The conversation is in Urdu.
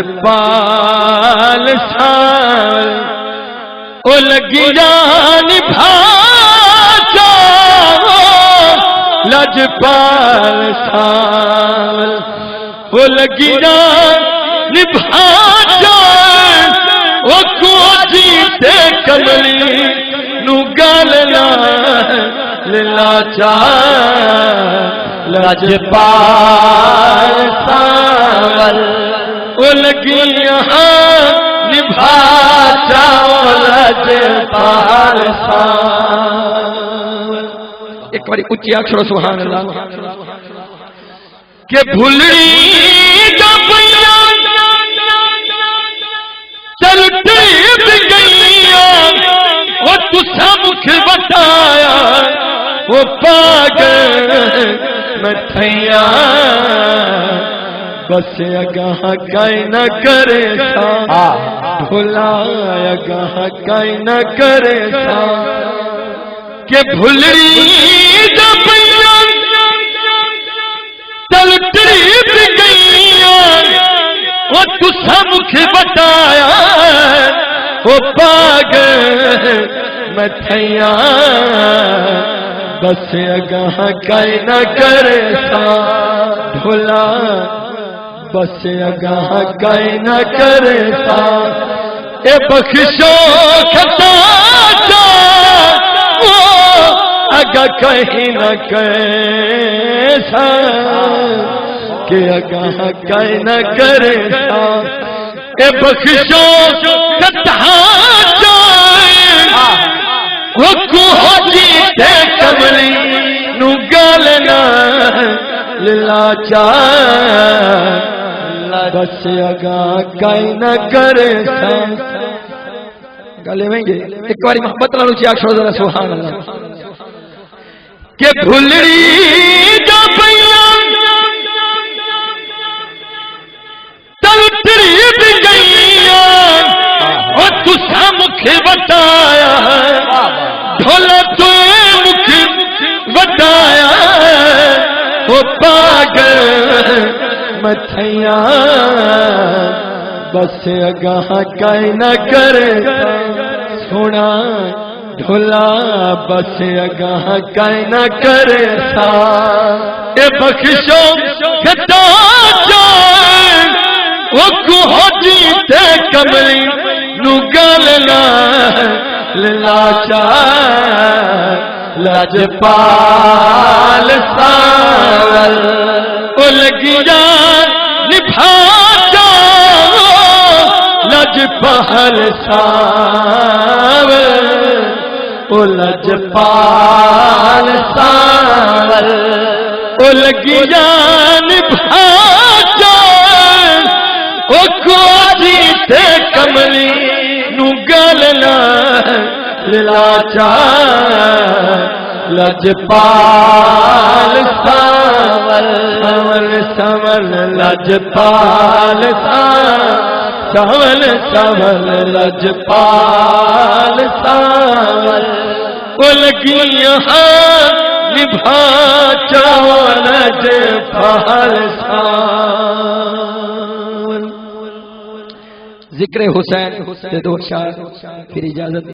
لجپال سال او لگی جان بھاچا لجپال سال او لگی جان بھاچا او کو جیتے کملی نو گالنا لاچار لجپال سال او لگی یہاں نبھا چاو لجپال سال. ایک باری اچھی اکشر سبحان اللہ کہ بھلڑی کا پیا چل ٹیپ گئیاں وہ تسا مکھ بتایا وہ پاگل مٹھیاں بس اگاہ کئی نہ کرے سا بھلا اگاہ کئی نہ کرے سا کہ بھلڑی دا پیا چل ٹریپ گئیاں وہ تسا مکھ بتایا وہ پاگل مٹھیاں بس اگاہ کئی نہ کرے سا بھلا بس اگاہ کئی نہ کرے سا اے بخشو خطا جا وہ اگاہ کہیں نہ کرے سا کہ اگاہ کہیں نہ کرے سا اے بخشو خطا جا وہ کو جیتے کملی نو گالنا لاچار بس اگاہ کئی نہ کرے سا. گالے میں گے ایک باری محبت لالو چی آکشو ذرا سبحان اللہ کہ بھلڑی دا پیا تل ٹریپ گئیاں وہ تسا مکھ بتایا ڈھولا تو مکھ بتایا وہ پاگل مٹھیاں بس اگاہ کئی نہ کرے سونا ڈھولا بس اگاہ کئی نہ کرے سا اے بخشو خطا جان وہ کو جیتے کملی نو گالنا لاچار لجپال سال او لگی جان نبھا چاو لجپال سال او لجپال سال او لگی جان نبھا چاو او کو جیتے کملی نو گالنا لاچار لجپال سال سول سول لجپال سول سول لجپال سال او لگی یہاں نبھا چاو لجپال سال. ذکر حسین سے دو شعر پھر اجازت